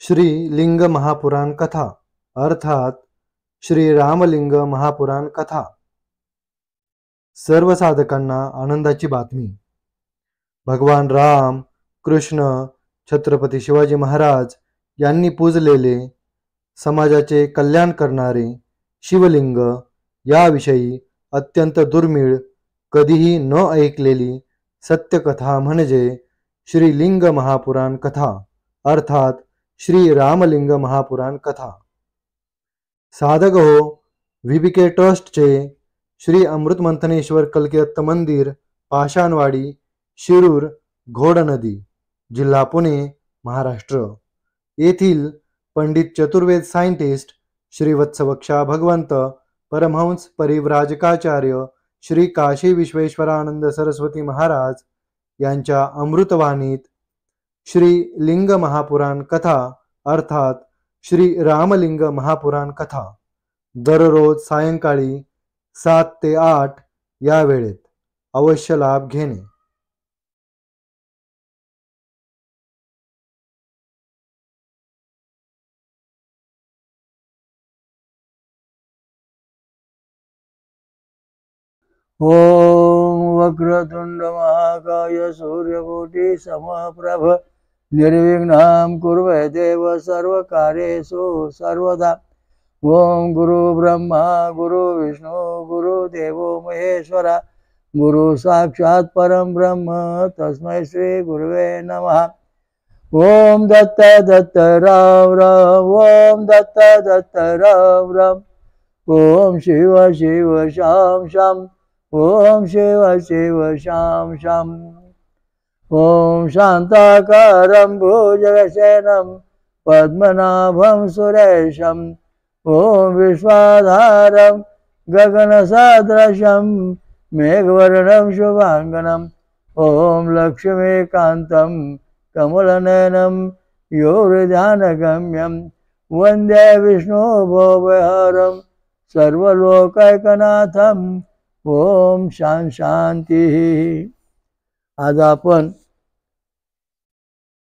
श्री लिंग महापुराण कथा अर्थात श्री रामलिंग महापुराण कथा। सर्व साधकांना आनंदाची बातमी। भगवान राम, कृष्ण, छत्रपती शिवाजी महाराज यांनी पूजलेले समाजाचे कल्याण करणारे शिवलिंग याविषयी अत्यंत दुर्मिळ, कधीही न ऐकलेली सत्यकथा म्हणजे श्री लिंग महापुराण कथा अर्थात श्री रामलिंग महापुराण कथा। साधक हो, VBK ट्रस्टचे श्री अमृतमंथनेश्वर कल्किदत्त मंदिर, पाषाणवाडी, शिरूर, घोडनदी, जिल्हा पुणे, महाराष्ट्र येथील पंडित चतुर्वेद सायंटिस्ट श्री वत्सवक्षा भगवंत परमहंस परिव्राजकाचार्य श्री काशी विश्वेश्वरानंद सरस्वती महाराज यांच्या अमृतवाणीत श्री लिंग महापुराण कथा अर्थात श्री रामलिंग महापुराण कथा दररोज सायंकाळी 7 ते 8 या वेळेत अवश्य लाभ घेणे। ओम वक्रतुंड महाकाय सूर्यकोटि समप्रभ निर्विघ्नं कुरु देव सर्वकार्येषु सर्वदा। ओम गुरु ब्रह्मा गुरु विष्णु गुरु देवो महेश्वरा गुरु साक्षात् परम ब्रह्म तस्मै श्री गुरुवे नमः। ओम दत्त दत्त राम राम ओम दत्त दत्त राम राम ओम शिव शिव शाम शाम ओम शिव शिव शाम शाम। ओम शांताकारं भुजगशयनं पद्मनाभं सुरेशं ओम विश्वाधारं गगनसदृशं मेघवर्णं शुभांगनं ओम लक्ष्मीकान्तं कमलनयनं योगध्यानगम्यं वन्दे विष्णुभवहरं सर्वलोकैकनाथं। ओम शांती। आज आपण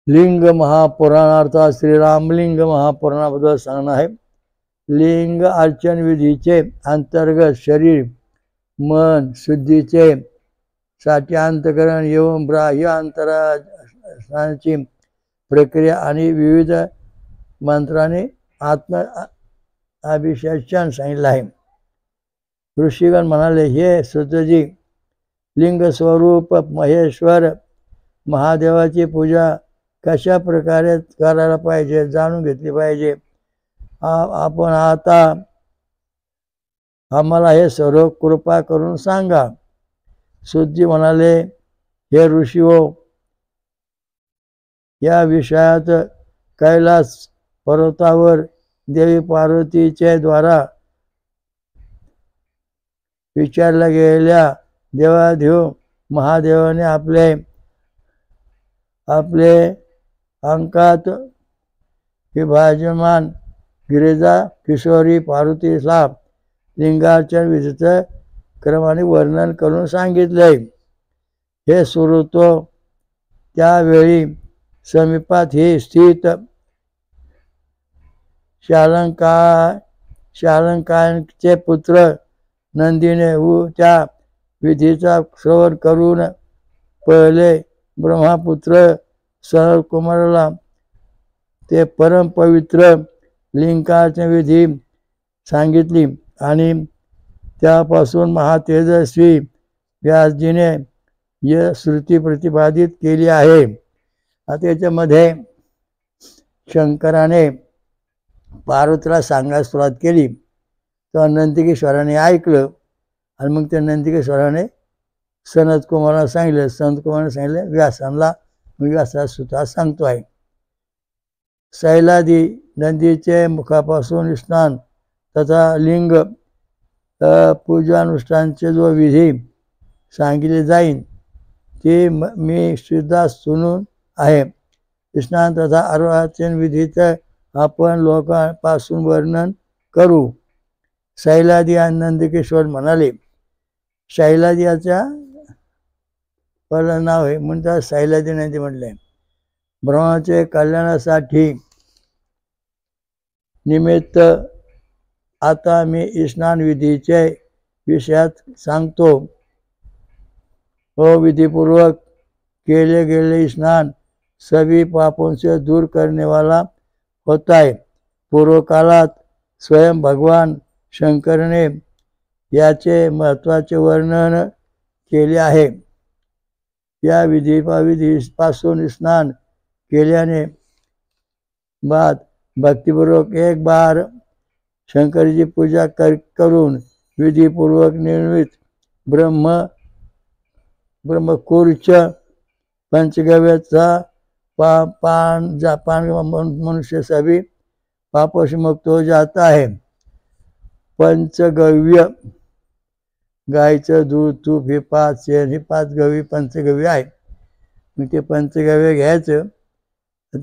लिंग महापुराण अर्थात श्री रामलिंग महापुराणाबद्दल सांगणार आहे। लिंग अर्चन विधीचे अंतर्गत शरीर मन शुद्धीचे साठी अंतकरण एवं बाह्य अंतराची प्रक्रिया आणि विविध मंत्राने आत्म अभिषेचन सांगितलं आहे। ऋषीगण म्हणाले, हे सुतजी, लिंग स्वरूप महेश्वर महादेवाची पूजा कशा प्रकारे करायला पाहिजे जाणून घेतली पाहिजे। आपण आता आम्हाला हे सर्व कृपा करून सांगा। सुतजी म्हणाले, हे ऋषी हो, या विषयात कैलास पर्वतावर देवी पार्वतीच्या द्वारा विचारल्या गेलेल्या देवादेव महादेवाने आपले अंकात विभाजमान गिरिजा किशोरी पार्वतीला लिंगार्चन विधीचं क्रमाने वर्णन करून सांगितले। हे सुरतो, त्यावेळी समीपात ही स्थित शालंकाचे पुत्र नंदीने त्या विधीचा श्रवण करून पहिले ब्रह्मपुत्र सनत कुमाराला ते परम पवित्र लिंगार्चन विधी सांगितली आणि त्यापासून महातेजस्वी व्यासजीने ही श्रुती प्रतिपादित केली आहे। त्याच्यामध्ये शंकराने पार्वतीला सांगायला सुरुवात केली, तर नंदिकेश्वराने ऐकलं आणि मग त्या नंदिकेश्वराने सनत कुमाराला सांगितलं, संत कुमाराने सांगितलं व्यासांना, व्यासा सुद्धा सांगतो आहे। शैलादी नदीचे मुखापासून स्नान तथा लिंग पूजानुष्ठानचे जो विधी सांगितले जाईल ते मी सुद्धा सुनून आहे। स्नान तथा अर्वाचन विधीचं आपण लोकांपासून वर्णन करू। शैलादी आणि नंदिकेश्वर म्हणाले, शैलादियाच्या पहिलं नाव आहे म्हणतात शैलादी नंदी म्हटले। ब्रह्माचे कल्याणासाठी निमित्त आता मी स्नान विधीचे विषयात सांगतो। विधिपूर्वक केले गेले स्नान सभी पापों से दूर करने वाला होता है। पूर्व कालात स्वयं भगवान शंकर ने याचे महत्वाचे वर्णन केले आहे। या विधीपासून स्नान केल्याने बाद भक्तिपूर्वक एक बार शंकर जी पूजा करून विधिपूर्वक निर्मित ब्रह्मकूर्च पंचगव्याचा पान मनुष्य सभी पापों से मुक्त हो जाता है। पंचगव्य गायचं दूध तूप हे 5 शेण हे 5 गवी पंचगव्य आहे। मग ते पंचगव्य घ्यायचं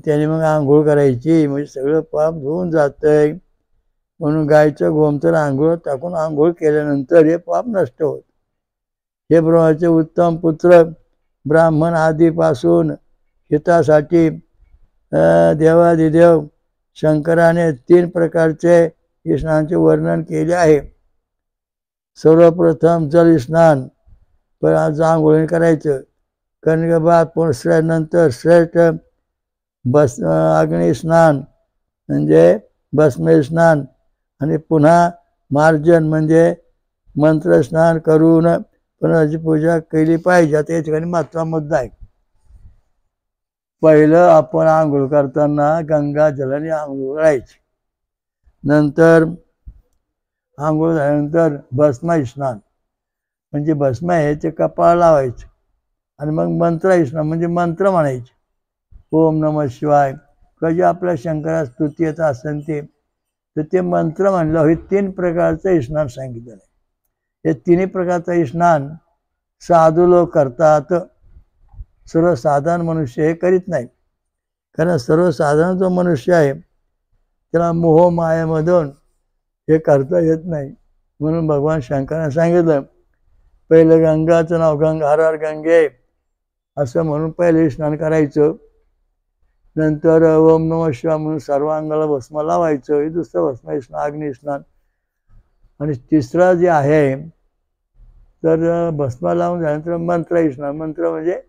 त्याने मग आंघोळ करायची, म्हणजे सगळं पाप धुवून जातंय। म्हणून गायचं गोमूत्र आंघोळ टाकून आंघोळ केल्यानंतर हे पाप नष्ट होत। हे ब्रह्माचे उत्तम पुत्र ब्राह्मण आदीपासून हितासाठी देवादिदेव शंकराने 3 प्रकारचे स्नानाचे वर्णन केले आहे। सर्वप्रथम जल स्नान, पण आंघोळी करायचं, कणगबाद नंतर श्रेष्ठ अग्नि स्नान म्हणजे भस्म स्नान, आणि पुन्हा मार्जन म्हणजे मंत्र स्नान करून पुन्हाची पूजा केली पाहिजे। आता या ठिकाणी महत्त्वाचा मुद्दा आहे। पहिलं आपण आंघोळ करताना गंगा जलाने आंघोळ करायची, नंतर आंघोळ झाल्यानंतर भस्म स्नान म्हणजे भस्म आहे ते कपाळ लावायचे, आणि मग मंत्र स्नान म्हणजे मंत्र म्हणायचे, ओम नमः शिवाय किंवा जे आपल्या शंकरा स्तुती येत असेल तर ते मंत्र म्हणलं। हे 3 प्रकारचं स्नान सांगितलं आहे। हे 3 प्रकारचं स्नान साधू लोक करतात, सर्वसाधारण मनुष्य हे करीत नाही। कारण सर्वसाधारण जो मनुष्य आहे त्याला मोह मायामधून हे करता येत नाही। म्हणून भगवान शंकराने सांगितलं, पहिलं गंगाचं नाव हर हर गंगे असं म्हणून पहिले स्नान करायचं, नंतर ओम नमः शिवाय म्हणून सर्व अंगाला भस्म लावायचं, हे दुसरं भस्म स्नान अग्नि स्नान। आणि तिसरा जे आहे तर भस्म लावून झाल्यानंतर मंत्र स्नान, मंत्र म्हणजे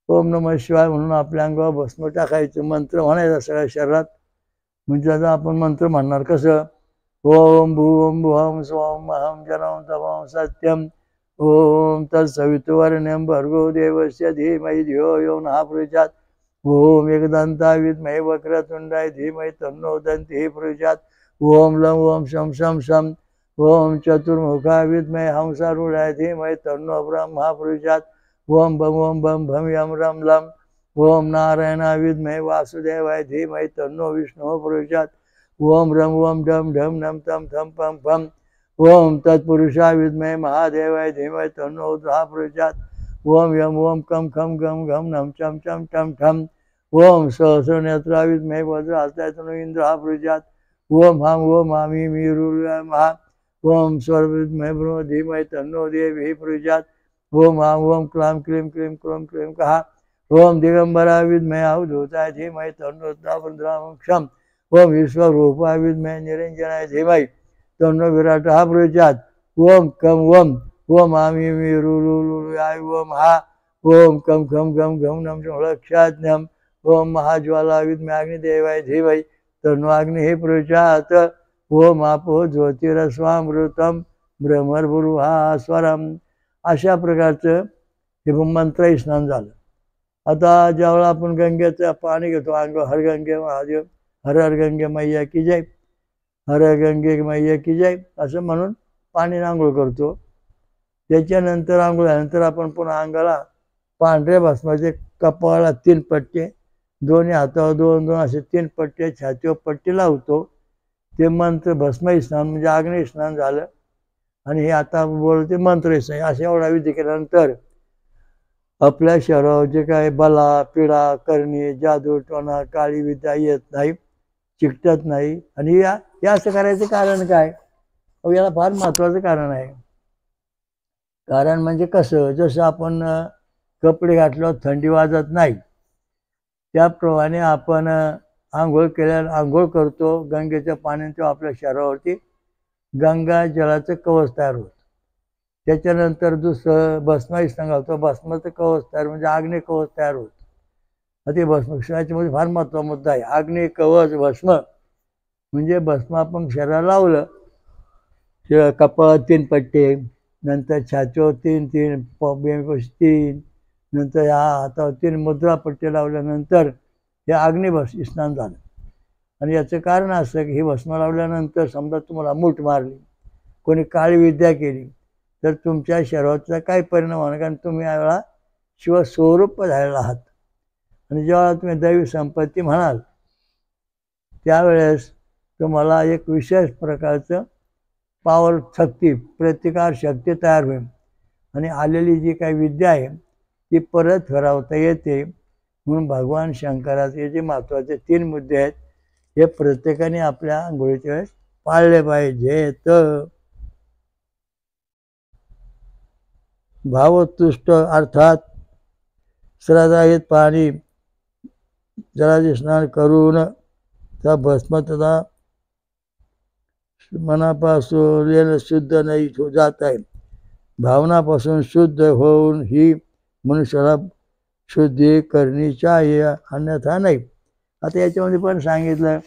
ओम नमः शिवाय म्हणून आपल्या अंगावर भस्म टाकायचं, मंत्र म्हणायचा सगळ्या शरीरात। म्हणजे आता आपण मंत्र म्हणणार कसं, ओम भूम भुवं स्वं अहं जनम तमं सत्यम ओम तत्सवितुर्वरेण्यं भर्गो देवस्य धीमहि धियो यो नः प्रचोदयात् ओम एकदन्ताय विद्महे वक्रतुण्डाय धीमहि तन्नो दन्तिः प्रचोदयात् ओम लं ओम शं शं शं ओम चतुर्मुखाय विद्महे हंसारूढाय धीमहि तन्नो ब्रह्मा प्रचोदयात् ओम बम भम यम रम लम ओम नारायणाय विद्महे वासुदेवाय धीमहि तन्नो विष्णुः प्रचोदयात् ओम रम ओम डम ढम नम तम थम पम फम ओम तत्पुरुषाय विद्महे महादेवाय धीमहि तन्नो रुद्रः प्रचोदयात् ओम यम ओम कम खम गम घम नम चम चम टम ठम ओम सहस्रनेत्राय विद्महे वज्रहस्ताय तन्नो इंद्रः प्रचोदयात् ओम हम ओम हामी मीरुर्य महा ओम स्वर विद्महे ब्रह्म धीमहि तन्नो देवी प्रचोदयात् ओम हम ओम क्लां क्लीं क्लीं क्रों क्लीं कहा ओम दिगंबराय विद्महे अवधूताय धीमहि तन्नो क्षम ओम विश्वरूपाय विद्महे निरंजनाय धीमहि तन्नो विराटः प्रचोदयात् ओम कम ओम हामी मीरुर्य ओम हा ओम कम खम गम घम नम लक्षाज्ञम ओम महाज्वाला विद्महे अग्निदेवाय धीमहि तन्नो अग्निः प्रचोदयात् ओम आपो ज्योतिरस्वामृतम ब्रह्मर्भुर्भास्वरम। अशा प्रकारचं हे मंत्र स्नान झालं। आता ज्यावेळेला आपण गंगेचं पाणी घेतो अंग हर गंगे महादेव हर हर गंगे मैया की जय, हर हर गंगे मैया की जय असं म्हणून पाणी आंघोळ करतो। त्याच्यानंतर आंघोळ झाल्यानंतर आपण पुन्हा अंगाला पांढऱ्या भस्माचे कपाळाला 3 पट्टे, दोन्ही हातावर 2-2 असे 3 पट्टे, छातीवर पट्टी लावतो। ते मंत्र भस्म स्नान म्हणजे अग्नि स्नान झालं। आणि हे आता बोलते मंत्र स्नान। अशा एवढा विधी केल्यानंतर आपल्या शरीरावर जे काय बला पिढा करणी जादू टोना काळी विद्या येत नाही, चिकटत नाही। आणि हे असं करायचं कारण काय, याला फार महत्वाचं कारण आहे। कारण म्हणजे कसं, जसं आपण कपडे घातल्यावर थंडी वाजत नाही त्याप्रमाणे आपण आंघोळ करतो गंगेच्या पाण्याने, तेव्हा आपल्या शरीरावरती गंगा जलाचं कवच तयार होतं. त्याच्यानंतर दुसरं भस्म स्नान घालतो, भस्माचं कवच तयार म्हणजे आग्नेय कवच तयार होतं. ते भस्म याच्यामध्ये फार महत्त्वाचा मुद्दा आहे. आग्नेय कवच भस्म म्हणजे भस्म आपण शरीराला लावलं, कपाळात 3 पट्टे, नंतर छातीवर 3 तीन, नंतर ह्या हातावर 3 मुद्रा पट्टे लावल्यानंतर हे अग्निभस्म स्नान झालं. आणि याचं कारण असं की हे भस्म लावल्यानंतर समजा तुम्हाला मूठ मारली, कोणी काळी विद्या केली, तर तुमच्या शरीराचा काही परिणाम होणार, कारण तुम्ही यावेळा शिवस्वरूप झालेला आहात. आणि जेव्हा तुम्ही दैवी संपत्ती म्हणाल त्यावेळेस तुम्हाला एक विशेष प्रकारचं पॉवर शक्ती, प्रतिकार शक्ती तयार होईल. आणि आलेली जी काही विद्या आहे ती परत फिरवता येते. म्हणून भगवान शंकराचे जे महत्त्वाचे 3 मुद्दे आहेत हे प्रत्येकाने आपल्या आंघोळीच्या वेळेस पाळले पाहिजेत. भावोत्तुष्ट अर्थात श्रद्धाहित पाणी जलाचे स्नान करून त्या भस्म तथा मनापासून शुद्ध नाही जात आहे. भावनापासून शुद्ध होऊन ही मनुष्याला शुद्धी करणी चाहिए, अन्यथा नाही. आता याच्यामध्ये पण सांगितलं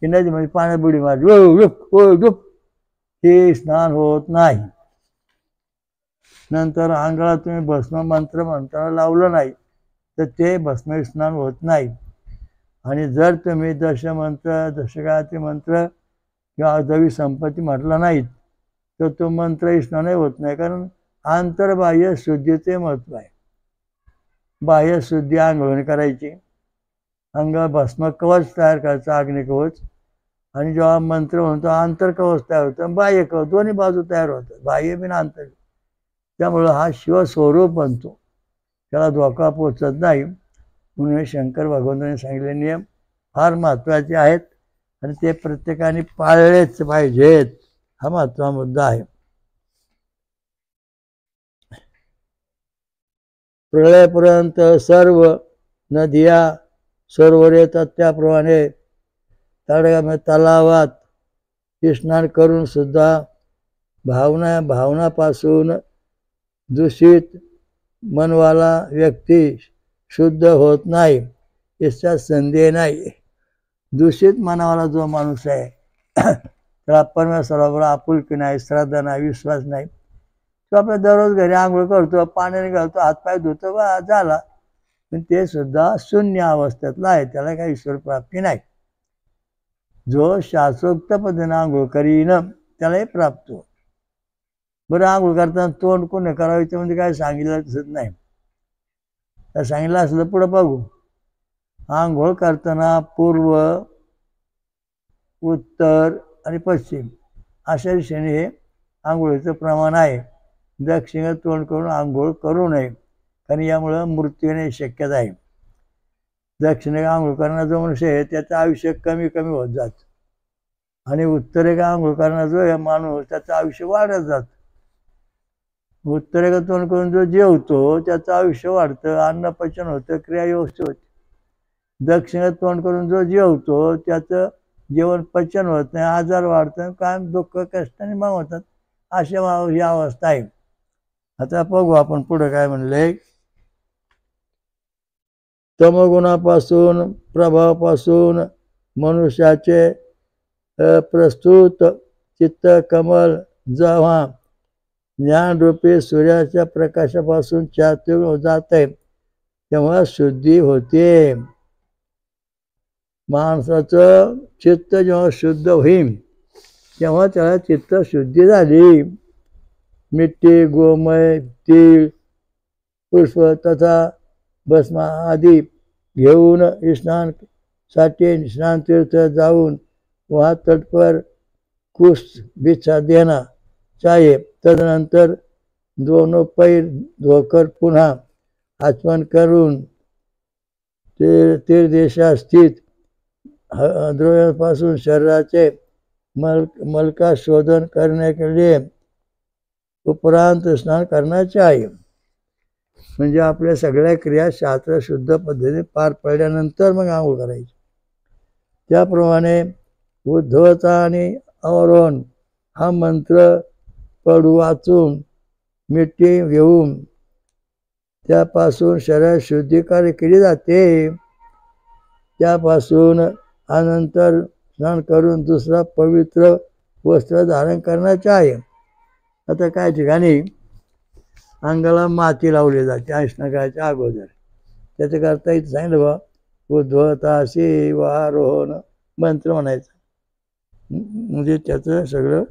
की नदीमध्ये पाण्यात बुडी मारली, हे स्नान होत नाही. नंतर अंगाला तुम्ही भस्म मंत्र मंत्राला लावलं नाही तर ते भस्म स्नान होत नाही. आणि जर तुम्ही दशमंत्र, दशगायत्री मंत्र किंवा दैवी संपत्ती म्हटला नाहीत तर तो मंत्र स्नानही होत नाही. कारण आंतरबाह्य शुद्धीचे महत्त्व आहे. बाह्य शुद्धी आंघोळणी करायची, अंगाला भस्म कवच तयार करायचं, अग्निकवच. आणि जेव्हा मंत्र म्हणतो आंतरकवच तयार होतं, बाह्य कवच, दोन्ही बाजू तयार होतात, बाह्य बिन आंतर. त्यामुळं हा शिवस्वरूप बनतो, त्याला धोका पोचत नाही. म्हणून शंकर भगवंतांनी सांगितलेले नियम फार महत्त्वाचे आहेत आणि ते प्रत्येकाने पाळलेच पाहिजेत. हा महत्त्वाचा मुद्दा आहे. प्रलयापर्यंत सर्व नद्या सरोवरे त्याप्रमाणे तलावात स्नान करून सुद्धा भावनापासून दूषित मनवाला व्यक्ती शुद्ध होत नाही, याचा संदेह नाही. दूषित मनावाला जो माणूस आहे त्याला परमेश्वराबरोबर आपुलकी नाही, श्रद्धा नाही, विश्वास नाही. तो आपल्या दररोज घरी आंघोळ करतो, पाण्याने घालतो, हातपाय धुतो, बा झाला, पण ते सुद्धा शून्य अवस्थेतला आहे, त्याला काही ईश्वर प्राप्ती नाही. जो शास्त्रोक्त पद्धतीने आंघोळ करीन त्यालाही प्राप्त हो. बरं, आंघोळ करताना तोंड कोणी करावं याच्यामध्ये काय सांगितलं दिसत नाही. त्या सांगितलं असलं पुढं बघू. आंघोळ करताना पूर्व, उत्तर आणि पश्चिम अशा दिशेने हे आंघोळीचं प्रमाण आहे. दक्षिणेत तोंड करून आंघोळ करू नये, कारण यामुळं मृत्यू येण्याची शक्यता आहे. दक्षिणेकडे आंघोळ करणारा जो मनुष्य आहे त्याचं आयुष्य कमी कमी होत जातं, आणि उत्तरेकडे आंघोळ करणारा जो माणूस त्याचं आयुष्य वाढत जातं. उत्तरेकडे तोंड करून जो जेवतो त्याचं आयुष्य वाढतं, अन्न पचन होतं, क्रिया व्यवस्थित होते. दक्षिणेत तोंड करून जो जेवतो त्याचं जेवण पचन होत नाही, आजार वाढतं, काय दुःख कष्टाने मग होतात. अशा ही अवस्था आहे. आता बघू आपण पुढे काय म्हणलंय. तमगुणापासून, प्रभावापासून मनुष्याचे प्रस्तुत चित्त कमल जेव्हा ज्ञानरूपी सूर्याच्या प्रकाशापासून चातुर्य जाते तेव्हा शुद्धी होते. माणसाचं चित्त जेव्हा शुद्ध होईल तेव्हा त्याला चित्त शुद्धी झाली. मिट्टी, गोमय, तीळ, पुष्प तथा भस्म आदी घेऊन स्नानसाठी स्नानतीर्थ जाऊन वहाँ तट पर कुछ बिछा देना चाहिए. तदनंतर दोनों पैर धोकर पुन्हा आचमन करून तीर्थदेशात स्थित द्रव्यापासून शरीराचे मलका शोधन करने के लिए उपरांत स्नान करना चाहिए. म्हणजे आपल्या सगळ्या क्रिया शास्त्र शुद्ध पद्धतीने पार पडल्यानंतर मग आंघोळ करायची. त्याप्रमाणे उद्धवता आणि अवरोहण हा मंत्र पढू वाचून मिठी घेऊन त्यापासून शरीर शुद्धीकारी केली जाते. त्यापासून अनंतर स्नान करून दुसरा पवित्र वस्त्र धारण करण्याचे आहे. आता काही ठिकाणी अंगाला माती लावली जाते स्नान करायच्या अगोदर. त्याच्याकरता इथं सांगितलं बा उद्धवता शिवारोहण मंत्र म्हणायचं. म्हणजे त्याचं सगळं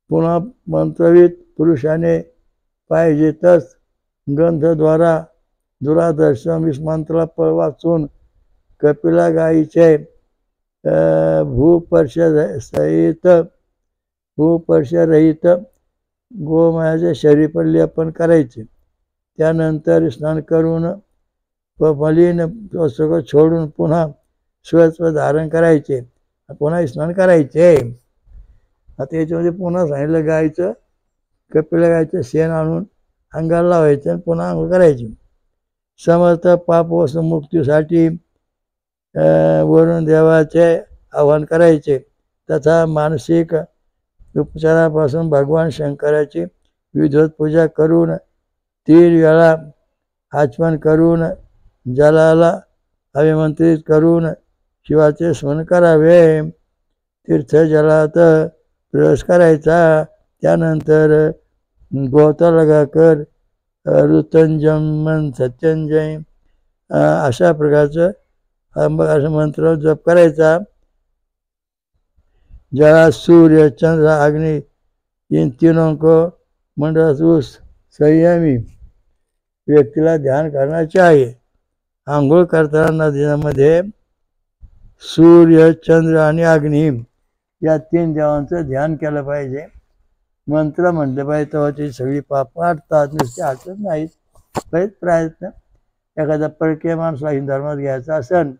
पुन्हा मंत्रवित पुरुषाने पाहिजेतच ग्रंथद्वारा दुरादर्शन मंत्राला वाचून कपिला गायीचे भूपर्षरहित गोमयाचे शरीर लेपन करायचे. त्यानंतर स्नान करून मलिन सगळं सोडून पुन्हा स्वस्त्र धारण करायचे. पुन्हा स्नान करायचे. आता याच्यामध्ये पुन्हा सांगितलं गायचं कपिला गायचं शेण आणून अंगाला लावायचं आणि पुन्हा अंघोळ करायची. समर्थ पापवसून मुक्तीसाठी वरून देवाचे आवाहन करायचे. तथा मानसिक उपचारापासून भगवान शंकराची विधिवत पूजा करून 3 वेळा आचमन करून जलाला अभिमंत्रित करून शिवाचे स्मरण करावे. तीर्थजलात प्रवेश करायचा. त्यानंतर गोता लगाकर ऋतंजम सत्यंजय अशा प्रकारचं असं मंत्र जप करायचा. जळा सूर्य चंद्र अग्नि इन तीनों को मंडळ संयमी व्यक्तीला ध्यान करण्याचे आहे. आंघोळ करताना नदीमध्ये सूर्य चंद्र आणि अग्नी या 3 देवांचं ध्यान केलं पाहिजे. मंत्र म्हटलं पाहिजे तेव्हा ती सगळी पाप आटतात. नुसते आटत नाहीत. बरेच प्रयत्न. एखादा परकीय माणसाला हिंदू धर्मात घ्यायचा असेल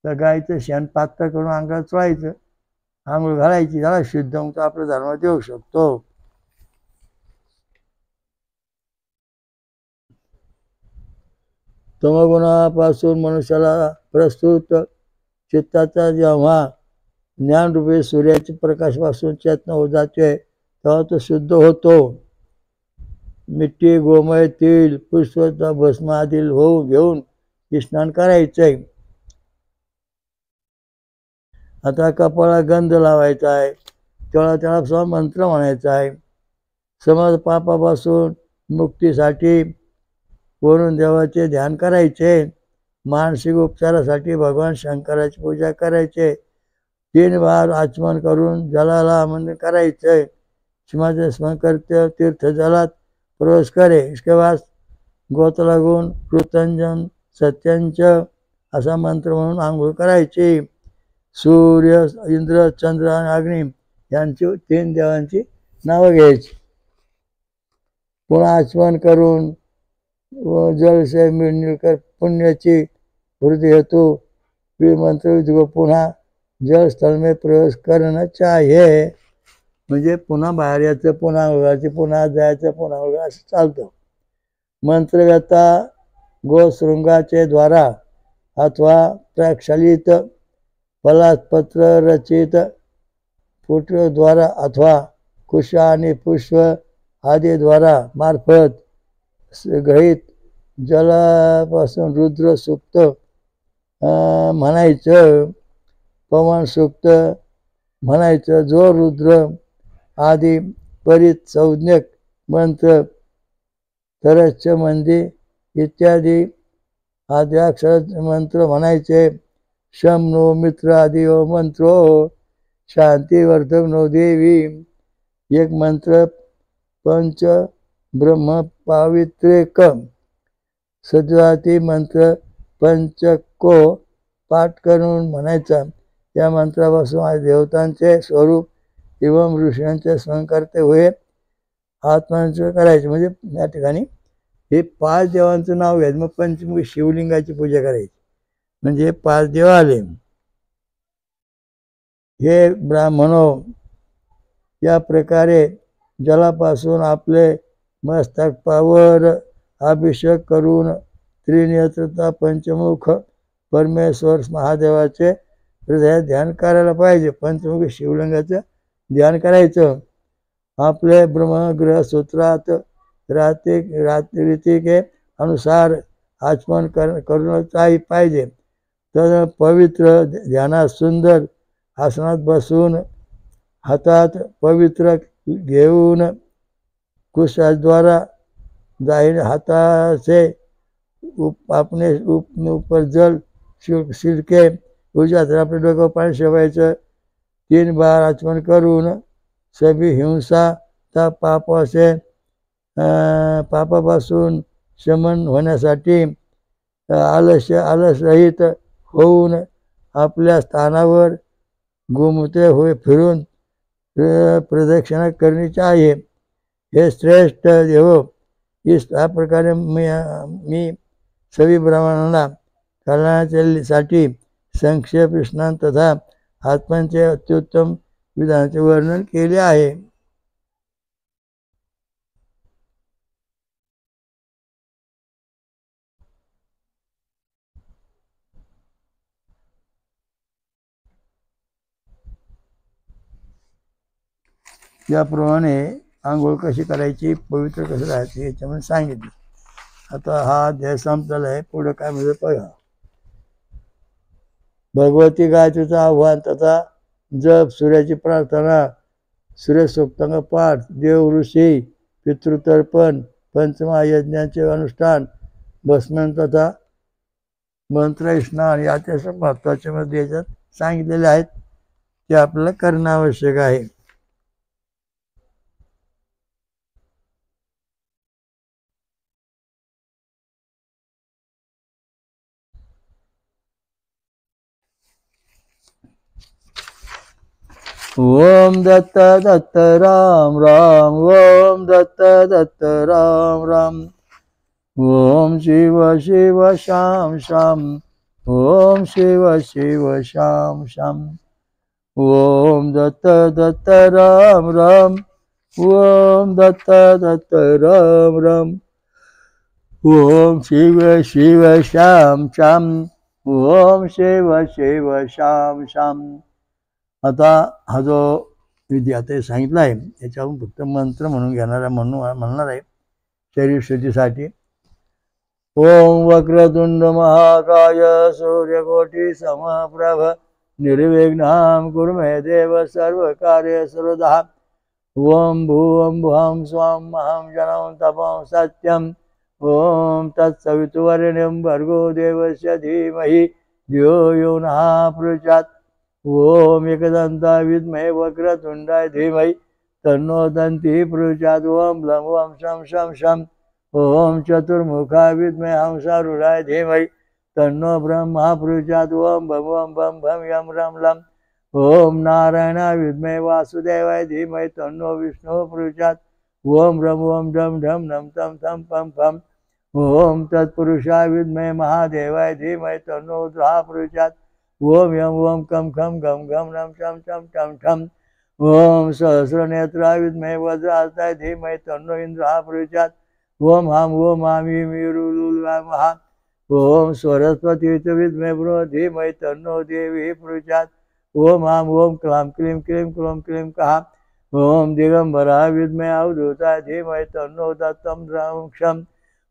तर गायचं शेण पातळ करून अंगात चोळायचं, आंघोळ घालायची, झाला शुद्ध. मग तो आपल्या धर्मात येऊ शकतो. तमोगुणापासून मनुष्याला प्रस्तुत चित्ताचा जेव्हा ज्ञानरूपी सूर्याच्या प्रकाशापासून चेतना होत जाते तेव्हा तो शुद्ध होतो. मिट्टी गोमय तेल पुष्पचा भस्म आदी होऊन घेऊन स्नान करायचंय. आता कपाळा गंध लावायचा आहे. त्याला मंत्र म्हणायचा आहे. समज पापापासून मुक्तीसाठी वरून देवाचे ध्यान करायचे. मानसिक उपचारासाठी भगवान शंकराची पूजा करायचे. 3 बार आचमन करून जलाला आमंत्रण करायचे. शिवाचे स्मरण करते तीर्थजलात प्रवेश करे. इसके बाद गोत लागून कृतंजन सत्यंच असा मंत्र म्हणून आंघोळ करायची. सूर्य इंद्र चंद्र आणि अग्नी यांची 3 देवांची नावं घ्यायची. पुन्हा आचमन करून जल से मिळकर पुण्याची वृद्धी हेतु मंत्र पुन्हा जलस्थल में प्रवेश करना चाहिए. म्हणजे पुन्हा बाहेर यायचं, पुन्हा अंघोळाची, पुन्हा जायचं, पुन्हा अंघोळ असं चालतं. मंत्रव्यता गोशृंगाचे द्वारा अथवा प्रक्षालित फलापत्र रचित फुटद्वारा अथवा कुश आणि पुष्प आदी द्वारा मार्फत ग्रहित जलापासून रुद्र सूक्त म्हणायचं, पवन सूक्त म्हणायचं. जो रुद्र आदी परित संज्ञक मंत्र तरच्छ मंदी इत्यादी आद्याक्षर मंत्र म्हणायचे. शम नो मित्र आदी मंत्रो शांतिवर्धक नो देवी. एक मंत्र पंच ब्रह्म पावित्रेक सद्वाती मंत्र पंचको पाठ करून म्हणायचा. या मंत्रापासून देवतांचे स्वरूप एवं ऋषींचे स्मरण करते हुए आत्मांचं करायचे. म्हणजे या ठिकाणी हे 5 देवांचं नाव घ्यायचं. मग पंचमुखी शिवलिंगाची पूजा करायची. म्हणजे 5 देव आले. हे ब्राह्मणो, या प्रकारे जलापासून आपले मस्तकावर अभिषेक करून त्रिनेत्रता पंचमुख परमेश्वर महादेवाचे हृदयात ध्यान करायला पाहिजे. पंचमुखी शिवलिंगाचं ध्यान करायचं. आपले ब्रह्मग्रह सूत्रात रीती के अनुसार आचमन करूनच पाहिजे. तर पवित्र ध्यानात सुंदर आसनात बसून हातात पवित्र घेऊन कुशाद्वारा दाहिने हाताचे अपने ऊपर जल शिरके उजव्या हाताला आपल्या डोक्यावर पाणी शिवायचं. 3 बार आचमन करून सभी हिंसा त्या पापापासून शमन होण्यासाठी आलसरहित होऊन आपल्या स्थानावर गोमूत्र फिरून प्रदक्षिणा करण्याची आहे. हे श्रेष्ठ देव, इस प्रकारे मी सभी ब्राह्मणांना कल्याणासाठी संक्षेप स्नान तथा आत्म्यांचे अत्युत्तम विधानाचे वर्णन केले आहे. याप्रमाणे आंघोळ कशी करायची, पवित्र कसं राहायचं याच्यामध्ये सांगितलं. आता हा अध्याय संपलेला आहे. पुढे काय म्हणजे बघा. भगवती गायत्रीचं आव्हान तथा जप, सूर्याची प्रार्थना, सूर्यसूक्तांग पाठ, देव ऋषी पितृतर्पण, पंचमहायज्ञाचे अनुष्ठान, भस्मन तथा मंत्र स्नान याचे महत्वाचे मध्ये याच्यात सांगितलेले आहेत. ते आपल्याला करणं आवश्यक आहे. ओम दत्त दत्त राम राम, ओम दत्त दत्त राम राम, ओम शिव शिव श्याम श्याम, ओम शिव शिव श्याम श्याम, ओम दत्त दत्त राम राम, ओम दत्त दत्त राम राम, ओम शिव शिव श्याम श्याम, ओम शिव शिव श्याम श्याम. आता हा जो विधी आता सांगितला आहे याच्यावरून फक्त मंत्र म्हणून म्हणणार आहे शरीर शुद्धीसाठी. ओम वक्रतुंड महाकाय सूर्यकोटी समप्रभ निर्विघ्नं कुरु मे देव सर्व कार्य सर्वदा. ओम भूवं भुवं स्वं महं जनं तपं सत्यं. ओम तत्सवितुर्वरेण्यं भर्गो देवस्य धीमहि धियो यो नः प्रचोदयात्. ओम एकदंता विद्महे वक्रतुंडाय धीमहि तन्नो दन्ति प्रचोदयात्. ओम लं वं शं शं शं. ओम चतुर्मुखा विद्महे हंसारूढाय धीमहि तन्नो ब्रह्मा प्रचोदयात्. ओम भं वं भं भं यं रं लं. ओम नारायणाय विद्महे वासुदेवाय धीमहि तन्नो विष्णुः प्रचोदयात्. ओम रं वं ढं ढं नं तं तं पं पं. ओम तत्पुरुषाय विद्महे महादेवाय धीमहि तन्नो रुद्रः प्रचोदयात्. ओम यं वं कं खं गं गं नं चं चं ठं ठं. ओम सहस्रनेत्राय विद्महे वज्रहस्ताय धीमहि तन्नो इन्द्रः प्रचोदयात्. ओम हां ओम हां ह्रीं ह्रीं. ओम सरस्वती विद्महे ब्रह्म धीमहि तन्नो देवी प्रचोदयात्. ओम हां ओम क्लां क्लीं क्लीं क्लों क्लीं कः. ओम दिगंबराय विद्महे अवधूताय धीमहि तन्नो दत्तं द्राक्षम्.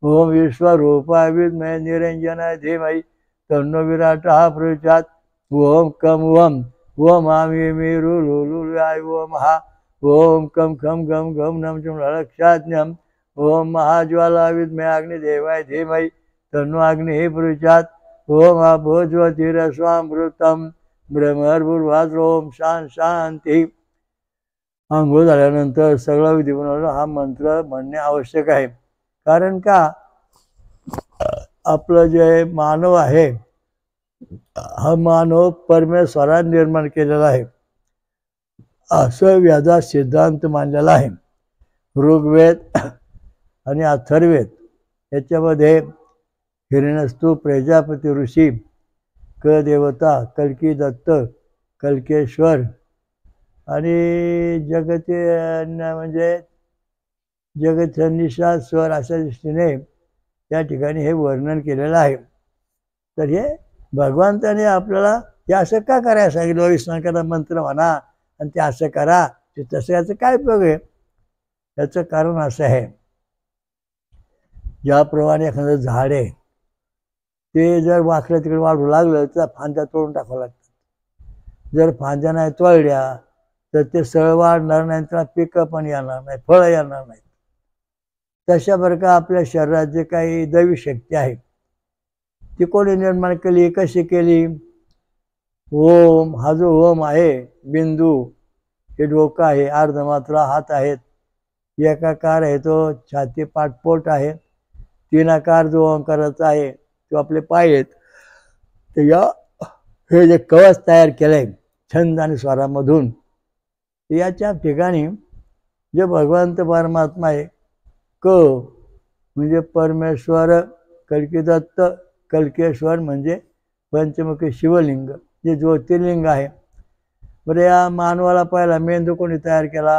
ओम विश्वरूपाय विद्महे निरंजनाय धीमहि तन्नो विराटः प्रचोदयात्. ओम कम वम ओम आमी मीरु लुलुलाय ओम हा. ओम कम खम गम गम नम चम लक्षाज्ञम. ओम महाज्वाला विद्महे अग्निदेवाय धीमहि तन्नो अग्निः प्रचोदयात्. ओम अभोज्वतीरस्वामृतं ब्रह्मर्भुर्भाद्र. ओम शांती. आंघोळ झाल्यानंतर सगळा विधी बनवला हा मंत्र म्हणणे आवश्यक आहे. कारण का आपलं जे मानव आहे हा मानव परमेश्वराने निर्माण केलेला आहे असं वेदात सिद्धांत मानलेला आहे. ऋग्वेद आणि अथर्ववेद याच्यामध्ये हिरण्यस्तु, प्रजापती ऋषी, क देवता, कल्की दत्त, कल्केश्वर आणि जगते म्हणजे जगतनिशास्वर अशा दृष्टीने त्या ठिकाणी हे वर्णन केलेलं आहे. तर हे भगवंताने आपल्याला हे असं का करायला सांगितलं, विष्णुंकरा मंत्र म्हणा आणि ते असं करा, ते तसं याचं काय उपयोग आहे? याचं कारण असं आहे, ज्याप्रमाणे एखादं झाड आहे ते जर वाकडं तिकडे वाढू लागलं तर फांद्या तोडून टाकावं लागतं. जर फांद्या नाही तोडल्या तर ते सरळ वाढणार नाही, त्याला पिकं पण येणार नाही, फळं येणार नाही. तशा प्रकारे आपल्या शरीरात जे काही दैवी शक्ती आहे ती कोणी निर्माण केली, कशी केली? ओम, हा जो ओम आहे, बिंदू, हे डोकं आहे, अर्धमात्रा हात आहेत, एकाकार आहे तो छाती पाठपोट आहे, तीनाकार जो ओंकाराचा आहे तो आपले पाय आहेत. तर हे जे कवच तयार केलंय छंद आणि स्वरामधून, याच्या ठिकाणी जे भगवंत परमात्मा आहे, क म्हणजे परमेश्वर, कल्कीदत्त, कल्केश्वर म्हणजे पंचमुखी शिवलिंग, जे ज्योतिर्लिंग आहे. बरं, या मानवाला पहिला मेंदू कोणी तयार केला?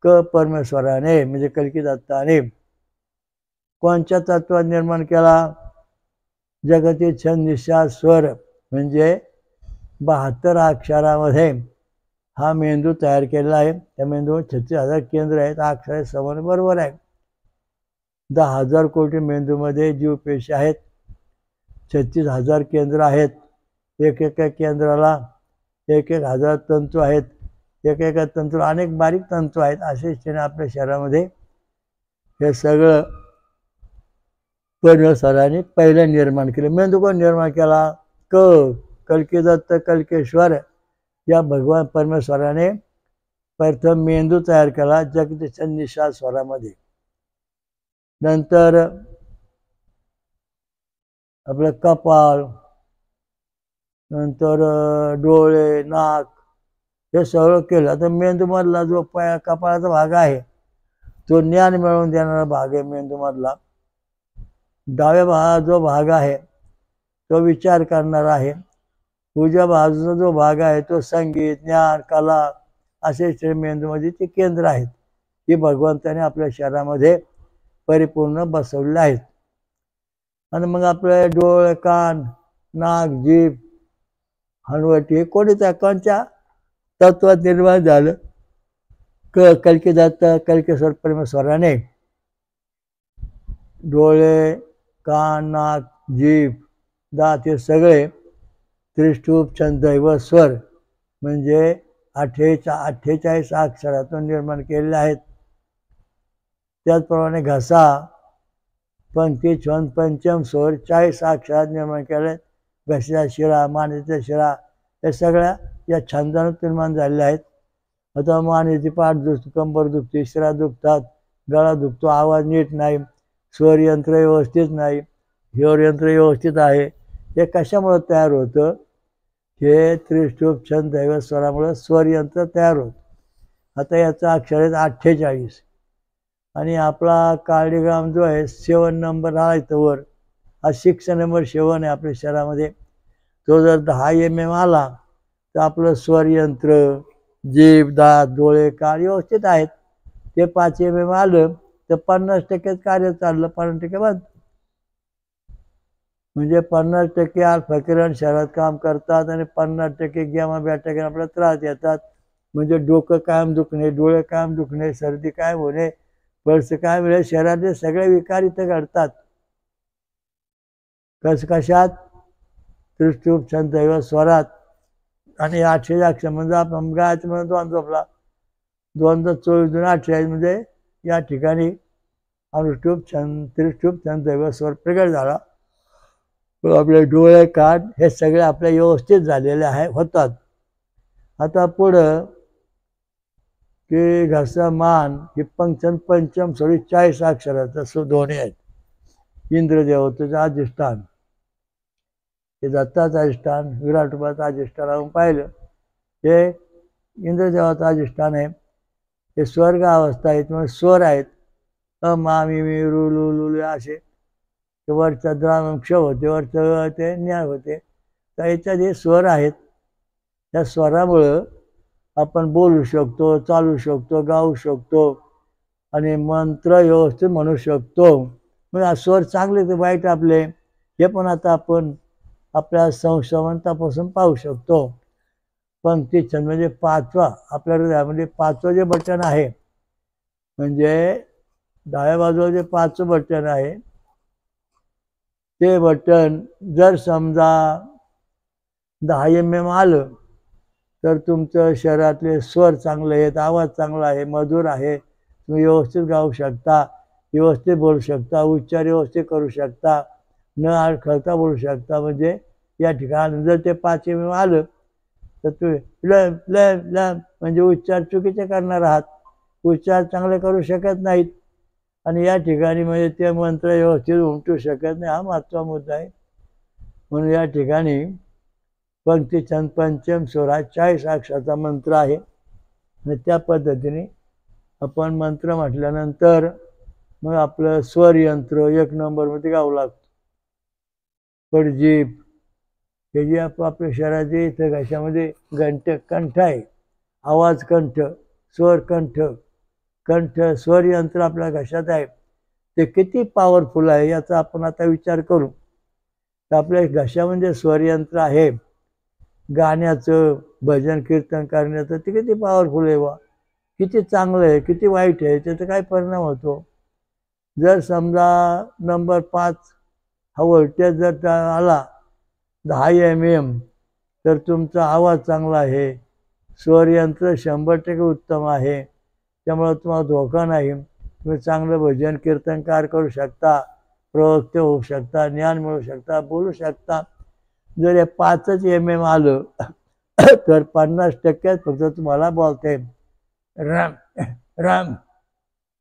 क परमेश्वराने म्हणजे कल्कीदत्ताने. कोणत्या तत्वात निर्माण केला? जगती छंद निश्वास स्वर म्हणजे 72 अक्षरामध्ये हा मेंदू तयार केलेला आहे. त्या मेंदूवर 36,000 केंद्र आहेत. अक्षर समान बरोबर आहे. 10,000 कोटी मेंदूमध्ये जीवपेशी आहेत, 36,000 केंद्र आहेत. एक केंद्राला 1,000 तंतू आहेत. एक तंतू अनेक बारीक तंतू आहेत. असे आपल्या शरीरामध्ये हे सगळं परमेश्वराने पहिलं निर्माण केलं. मेंदू कोण निर्माण केला? कल्कीदत्त कल्केश्वर या भगवान परमेश्वराने प्रथम मेंदू तयार केला जगदीच्या निश्वास स्वरामध्ये. नंतर आपलं कपाळ, नंतर डोळे, नाक, हे सगळं केलं. आता मेंदूमधला जो कपाळाचा भाग आहे तो ज्ञान मिळवून देणारा भाग आहे मेंदूमधला. डाव्या भागाचा जो भाग आहे तो विचार करणारा आहे. उजव्या बाजूचा जो भाग आहे तो संगीत, ज्ञान, कला, असे मेंदूमध्ये ते केंद्र आहेत. ही भगवंताने आपल्या शरीरामध्ये परिपूर्ण बसवले आहेत. आणि मग आपले डोळे, कान, नाक, जीभ, हनुवटी कोणी त्या कोणत्या तत्वात निर्माण झालं? कल्कीदत्त कल्केश्वर परमेश्वराने डोळे, कान, नाक, जीभ, दात हे सगळे त्रिष्टुप छंद व स्वर म्हणजे 48 अक्षरातून निर्माण केलेले आहेत. त्याचप्रमाणे घसा, पंक्ती, छंद, पंचम स्वर 40 अक्षरात निर्माण केले. घशाचा शिरा, मानेचा शिरा, हे सगळ्या या छंदानं निर्माण झालेल्या आहेत. आता मानेची पाठ दुखते, कंबर दुखते, शिरा दुखतात, गळा दुखतो, आवाज नीट नाही, स्वरयंत्र व्यवस्थित नाही, ह्योरयंत्र व्यवस्थित आहे. हे कशामुळे तयार होतं? हे त्रिष्टुप छंद दैव स्वरामुळे स्वरयंत्र तयार होतं. आता याचं अक्षर आहेत 48. आणि आपला कार्डिग्राम जो आहे 7 नंबर हा इथं वर, हा 6 नंबर 7 आहे आपल्या शरीरामध्ये. तो जर 10 mm आला तर आपलं स्वरयंत्र, जीभ, दात, डोळे, कान व्यवस्थित आहेत. ते 5 mm आलं तर 50% कार्य चाललं, 50% बंद. म्हणजे 50% अल्फा किरण शरीरात काम करतात आणि 50% गॅमा बेटा किरण आपल्याला त्रास देतात. म्हणजे डोकं कायम दुखणे, डोळे कायम दुखणे, सर्दी कायम होणे, पल्स कायम मिळेल, शरीरातले सगळे विकार इथं घडतात. कशात? त्रिष्टुप छंद दैव स्वरात. आणि 800 अक्षर म्हणजे आपण गायचं म्हणजे 2 झोपला, 2 24 2 48 म्हणजे या ठिकाणी अनुष्टुप छंद त्रिष्टुप छंद दैव स्वर प्रगट झाला. आपले डोळे, कान हे सगळे आपल्या व्यवस्थित झालेले आहे होतात. आता पुढं की घसा, मान, ही पंचम सोडी 40 अक्षराचं दोन्ही आहेत. इंद्रदेवतेचं अधिष्ठान, हे दत्ताचं अधिष्ठान, विराट रूपाचं अधिष्ठान आपण पाहिलं. हे इंद्रदेवाचं अधिष्ठान आहे. हे स्वर्ग अवस्था आहेत, म्हणजे स्वर आहेत. मा मी मी रु लु लु असे. ते वरचा द्रावण क्ष होते, वरचं ते न्याय होते. तर याच्यात हे स्वर आहेत. त्या स्वरामुळं आपण बोलू शकतो, चालू शकतो, गाऊ शकतो आणि मंत्र व्यवस्थित म्हणू शकतो. मग स्वर चांगले तर वाईट आपले हे पण आता आपण आपल्या संश्रवंतापासून पाहू शकतो. पंक्ती छंद म्हणजे पाचवा, आपल्या हृदयामध्ये पाचवं जे बटन आहे, म्हणजे डाव्या बाजूला जे पाचवं बटन आहे ते बटन जर समजा 10 mm आलं तर तुमचं शरीरातले स्वर चांगले आहेत, आवाज चांगला आहे, मधुर आहे, तुम्ही व्यवस्थित गाऊ शकता, व्यवस्थित बोलू शकता, उच्चार व्यवस्थित करू शकता, न अडखळता बोलू शकता. म्हणजे या ठिकाणी जर ते 5 mm आलं तर तुम्ही ल ल ल म्हणजे उच्चार चुकीचे करणार आहात, उच्चार चांगले करू शकत नाहीत आणि या ठिकाणी म्हणजे ते मंत्र व्यवस्थित उमटू शकत नाही. हा महत्त्वाचा मुद्दा आहे. म्हणून या ठिकाणी पंक्ती छंद पंचम स्वर हा 40 अक्षराचा मंत्र आहे आणि त्या पद्धतीने आपण मंत्र म्हटल्यानंतर मग आपलं स्वरयंत्र 1 नंबरमध्ये गावं लागतं. पडजीप हे जे आपल्या शरीराचे इथं घशामध्ये कंठ आहे, आवाज कंठ, स्वर कंठ, कंठ स्वरयंत्र आपल्या घशात आहे, ते किती पॉवरफुल आहे याचा आपण आता विचार करू. तर आपल्या घशामध्ये स्वरयंत्र आहे, गाण्याचं भजन कीर्तन करण्याचं, ते किती पॉवरफुल आहे वा, किती चांगलं आहे, किती वाईट आहे, त्याचा काय परिणाम होतो. जर समजा नंबर 5 हा व्होल्टेज जर आला 10 mm तर तुमचा आवाज चांगला आहे, स्वरयंत्र 100% उत्तम आहे, त्यामुळे तुम्हाला धोका नाही, तुम्ही चांगलं भजन कीर्तनकार करू शकता, प्रवक्ते होऊ शकता, ज्ञान मिळू शकता, बोलू शकता. जर हे 5 mm आलं तर 50% फक्त तुम्हाला बोलता येईल. राम राम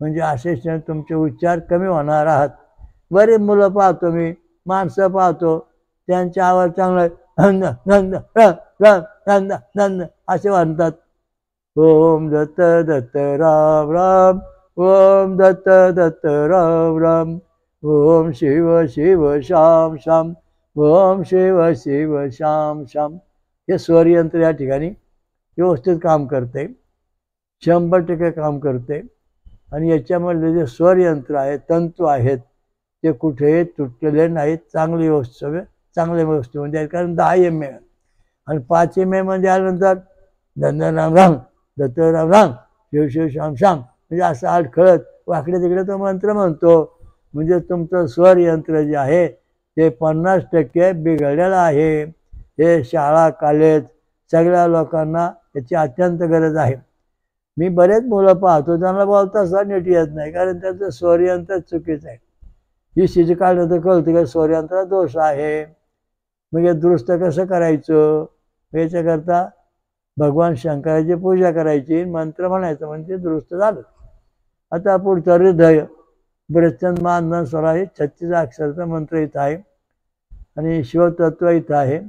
म्हणजे असे क्षण तुमचे उच्चार कमी होणार आहात. बरेच मुलं पाहतो मी, माणसं पाहतो, त्यांचा आवाज चांगला नंद नंद नंद नंद असे म्हणतात. ओम दत्त दत्त राम राम, ओम दत्त दत्त राम राम, ओम शिव शिव श्याम श्याम, ओम शिव शिव श्याम श्याम. हे स्वरयंत्र या ठिकाणी व्यवस्थित काम करते, 100% काम करते. आणि याच्यामधले जे स्वरयंत्र आहेत, तंतू आहेत, ते कुठेही तुटलेले नाहीत, चांगली व्यवस्थित सगळे चांगल्या व्यवस्थेमध्ये आहेत. कारण 10 mm आणि 5 mm मध्ये आल्यानंतर धन राम राम, दत्त राम राम, शिव शिव श्याम श्याम म्हणजे असं अडखळत वाकडे तिकडे तो मंत्र म्हणतो. म्हणजे तुमचं स्वरयंत्र जे आहे ते 50% बिघडलेलं आहे. हे शाळा कॉलेज सगळ्या लोकांना याची अत्यंत गरज आहे. मी बरेच मुलं पाहतो त्यांना बोलता सुद्धा नीट येत नाही, कारण त्यांचं स्वरयंत्र चुकीचं आहे. ही शिजी काढलं तर कळतं का स्वरयंत्रात दोष आहे. मग हे दुरुस्त कसं करायचं, याच्याकरता भगवान शंकराची पूजा करायची, मंत्र म्हणायचं, म्हणजे दुरुस्त झालं. आता पुढचं हृदय ब्रचन मानन स्वरा हे 36 अक्षराचा मंत्र इथं आहे आणि शिवतत्व इथं आहे.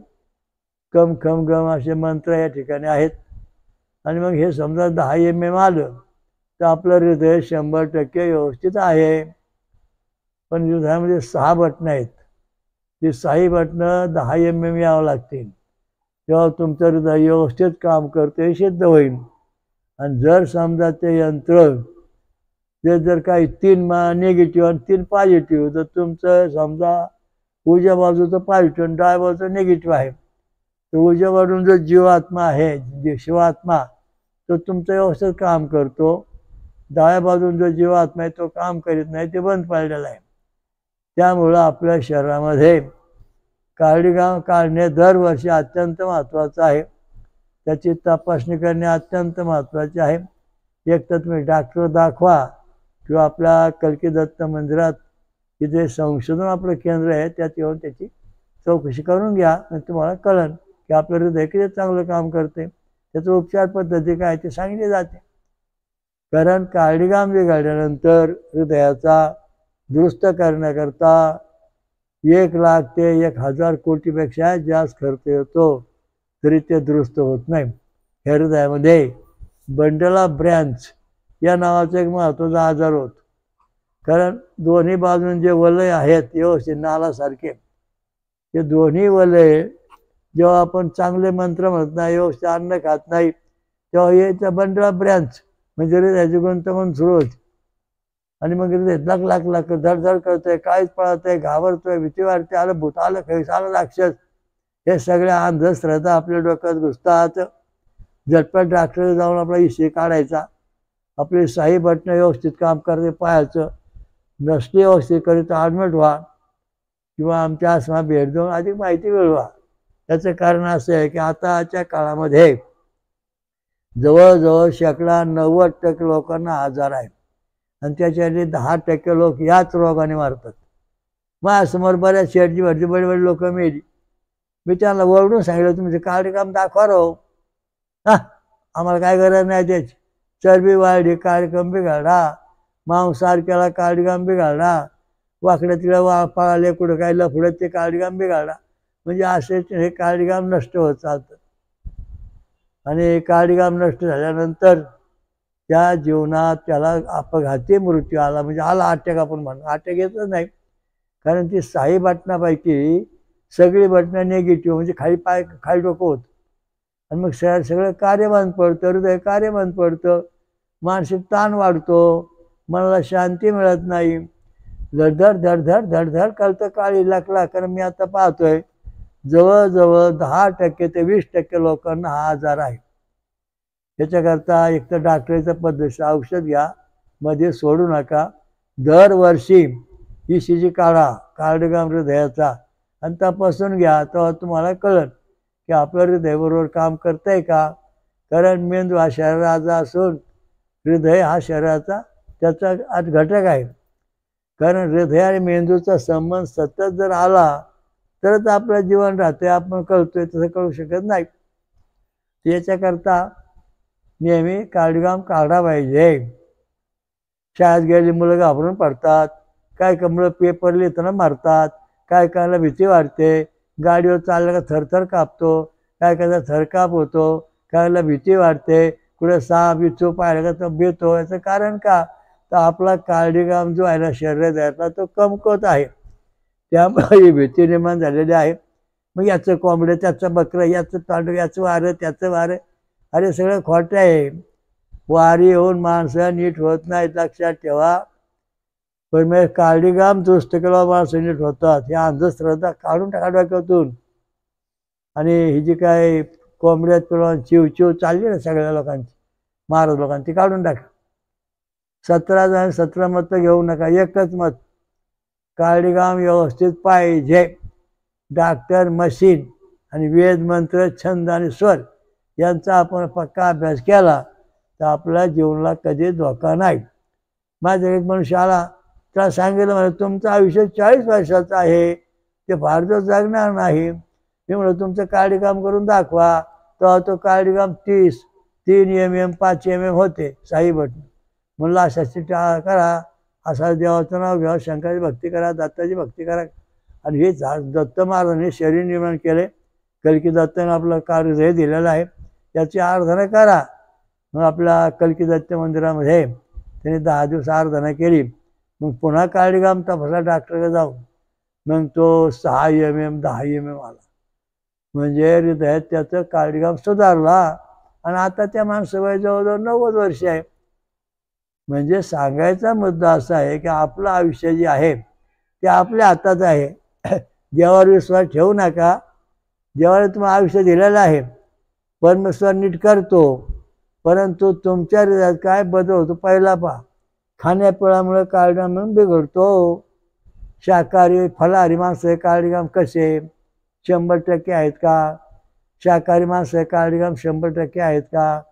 कम खम गम असे मंत्र या ठिकाणी आहेत. आणि मग हे समजा 10 mm आलं तर आपलं हृदय 100% व्यवस्थित आहे. पण हृदयामध्ये 6 बटणं आहेत, ती 6 बटणं 10 mm यावं लागतील, तेव्हा तुमचं हृदय व्यवस्थित काम करते, सिद्ध होईल. आणि जर समजा ते यंत्र ते जर काही 3 निगेटिव्ह आणि 3 पॉझिटिव्ह, तर तुमचं समजा उजव्या बाजूचं पॉझिटिव्ह आणि डाव्या बाजूचं निगेटिव्ह आहे, तर उजव्या बाजून जो जीवात्मा आहे, शिवात्मा, तो तुमचं व्यवस्थित काम करतो. डाव्या बाजून जो जीवात्मा आहे तो काम करीत नाही, ते बंद पडलेला आहे. त्यामुळं आपल्या शरीरामध्ये कार्डिओग्राम काढणे दरवर्षी अत्यंत महत्त्वाचं आहे. त्याची तपासणी करणे अत्यंत महत्त्वाचे आहे. एक तर तुम्ही डॉक्टर दाखवा किंवा आपल्या कल्की दत्त मंदिरात तिथे संशोधन आपलं केंद्र आहे, त्यात येऊन त्याची चौकशी करून घ्या, आणि तुम्हाला कळेल की आपलं हृदय किती चांगलं काम करते, त्याचं उपचार पद्धती काय ते सांगितले जाते. कारण कार्डिओग्राम बिघडल्यानंतर हृदयाचा दुरुस्त करण्याकरता 1 लाख ते 1,000 कोटीपेक्षा जास्त खर्च येतो, तरी ते दुरुस्त होत नाही. हृदयामध्ये बंडल ऑफ ब्रँच या नावाचा एक महत्त्वाचा आजार होतो. कारण दोन्ही बाजून जे वलय आहेत व्यवस्थित नालासारखे, ते दोन्ही वलय जेव्हा आपण चांगले मंत्र म्हणत नाही, व्यवस्थित अन्न खात नाही, तेव्हा याचा बंडल ऑफ ब्रँच म्हणजे हृदयाची गुंतवणूक सुरू होते आणि मग लक लाक लाक धडधड करतोय, काळीच पळतोय, घाबरतोय, भीती वाटते, आलं भूत आलं, खैस आलं, राक्षस. हे सगळ्या अंधश्रद्धा आपल्या डोक्यात घुसतात. झटपट डॉक्टर जाऊन आपला इशी काढायचा, आपली साही बटणं व्यवस्थित काम करते पाहायचं, नसली व्यवस्थित करीत ॲडमिट व्हा किंवा आमच्या आसमा भेट देऊन अधिक माहिती मिळवा. त्याचं कारण असं आहे की आताच्या काळामध्ये जवळजवळ 90% लोकांना आजार आहे आणि त्याच्यातले 10% लोक याच रोगाने मारतात. माझ्यासमोर बऱ्याच शेटची भरती बडी बडी लोक मेली. मी त्यांना ओरडून सांगितलं, तुमचे कार्ड काम दाखवा राहो. हा, आम्हाला काय गरज नाही त्याची. चरबी वाढली कार्यक्रम बिघडला, मांसाहार केला कार्यक्रम बिघडला, वाकड्या तिला पळाले कुठं काय लफडत ते कार्यक्रम बिघडला. म्हणजे असेच हे कार्यक्रम नष्ट होत चालतं. आणि कार्यक्रम नष्ट झाल्यानंतर त्या जीवनात त्याला अपघाती मृत्यू आला, म्हणजे आला अटॅक. आपण म्हणू अटॅक येतच नाही, कारण ती साई बटनापैकी सगळी बटणं निगेटिव्ह, म्हणजे खाली पाय खाली डोकं होतं आणि मग सगळं कार्य बंद पडतं, हृदय कार्य बंद पडतं, मानसिक ताण वाढतो, मनाला शांती मिळत नाही, धडधड धडधड धडधड करतं काळी लागला. कारण मी आता पाहतोय जवळजवळ 10% ते 20% लोकांना हा आजार आहे. त्याच्याकरता एक तर डॉक्टरचं पद्धतशीर औषध घ्या, मध्ये सोडू नका. दरवर्षी ECG काढा कार्डिओग्राम हृदयाचा आणि तपासून घ्या, तेव्हा तुम्हाला कळेल की आपलं हृदय बरोबर काम करतंय का. कारण मेंदू हा शरीराचा असून हृदय हा शरीराचा त्याचा घटक आहे. कारण हृदय आणि मेंदूचा संबंध सतत जर आला तरच आपलं जीवन राहते, आपण कळतोय, तसं कळू शकत नाही. याच्याकरता नेहमी कार्डिओग्राम काढा पाहिजे. शाळेत गेलेली मुलं घाबरून पडतात, काय मुलं पेपर लिहिताना मारतात, काय कायला भीती वाटते, गाडीवर चाललं का थरथर कापतो, काय कायचा थरकाप होतो, कायला भीती वाटते, कुठे साप बिच्छू पाहिलं का तो भेटतो. याचं कारण का, तर आपला कार्डिओग्राम जो आहे ना शरीरातला तो कमकुवत आहे, त्यामुळे ही भीती निर्माण झालेली आहे. मग याचं कोंबडं, त्याचं बकरं, याचं तांडव, याचं वारं, त्याचं वारं, अरे सगळं खोटं आहे. वारी होऊन माणसं नीट होत नाहीत, लक्षात ठेवा. पण मग कार्डिओग्राम दुरुस्त केल्यावर माणसं नीट होतात. ह्या अंधश्रद्धा काढून टाका डोक्यातून. आणि ही जी काय कोंबड्यात पिळून चिव चालली ना सगळ्या लोकांची, महाराज लोकांची, ती काढून टाका. 17 जण 17 मत घेऊ नका, एकच मत. कार्डिओग्राम व्यवस्थित पाहिजे. डॉक्टर, मशीन आणि वेद मंत्र, छंद आणि स्वर यांचा आपण पक्का अभ्यास केला तर आपल्या जीवनाला कधी धोका नाही. माझा एक मनुष्य आला, त्याला सांगितलं, म्हणजे तुमचं आयुष्य 40 वर्षाचं आहे, ते फार दिवस जगणार नाही. मी म्हणलं तुमचं कार्डिओग्राम करून दाखवा. तेव्हा तो कार्डिओग्राम 3 mm 5 mm होते साई बटन. म्हणलं अशाची करा, असा देवाचं नाव घ्या, शंकराची भक्ती करा, दत्ताची भक्ती करा. आणि हे दत्त महाराजांनी शरीर निर्माण केले, कल्की दत्ताने आपलं कार्य हे दिलेलं आहे, याची आराधना करा. मग आपल्या कल्की दत्त मंदिरामध्ये त्यांनी 10 दिवस आराधना केली. मग पुन्हा कार्डिओग्राम तपासला डॉक्टरकडे जाऊन, मग तो 6 mm 10 mm आला. म्हणजे हृदयात त्याचं कार्डिओग्राम सुधारला आणि आता त्या माणसावर जवळजवळ 90 वर्ष आहे. म्हणजे सांगायचा मुद्दा असा आहे की आपलं आयुष्य जे आहे ते आपल्या हातात आहे. देवावर विश्वास ठेवू नका. देवाने तुम्हाला आयुष्य दिलेलं आहे, परमेश्वर नीट करतो, परंतु तुमच्या हृदयात काय बदल होतो पहिला पहा. खाण्यापिण्यामुळे कार्डिओग्राम बिघडतो. शाकाहारी फलाहारी माणसं कार्डिओग्राम कसे 100% आहेत का? शाकाहारी माणसं कार्डिओग्राम 100% आहेत का?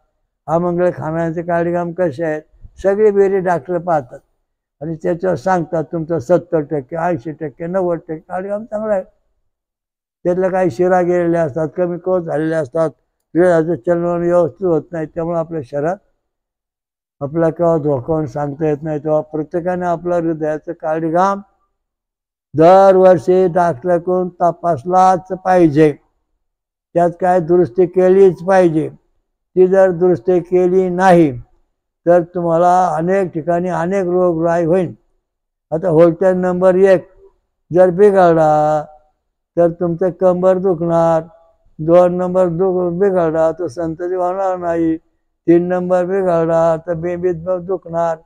अमंगळ खाण्याचे कार्डिओग्राम कसे आहेत? सगळे बेरी डॉक्टर पाहतात आणि त्याच्यावर सांगतात तुमचं 70%, 80%, 90% कार्डिओग्राम चांगला आहे. त्यातलं काही शिरा गेलेले असतात, कमी कोस झालेले असतात, हृदयाचं चलन व्यवस्थित होत नाही, त्यामुळे आपल्या शरीरात आपला केव्हा धोका सांगता येत नाही. तेव्हा प्रत्येकाने आपलं हृदयाचं कार्डिओग्राम दरवर्षी डॉक्टरकडून तपासलाच पाहिजे. त्यात काय दुरुस्ती केलीच पाहिजे. ती जर दुरुस्ती केली नाही तर तुम्हाला अनेक ठिकाणी अनेक रोगराई होईल. आता होल्टेज नंबर 1 जर बिघडला तर तुमचं कंबर दुखणार, 2 नंबर बिघडला तर संतती होणार नाही, 3 नंबर बिघडला तर बेंबीत दुखणार,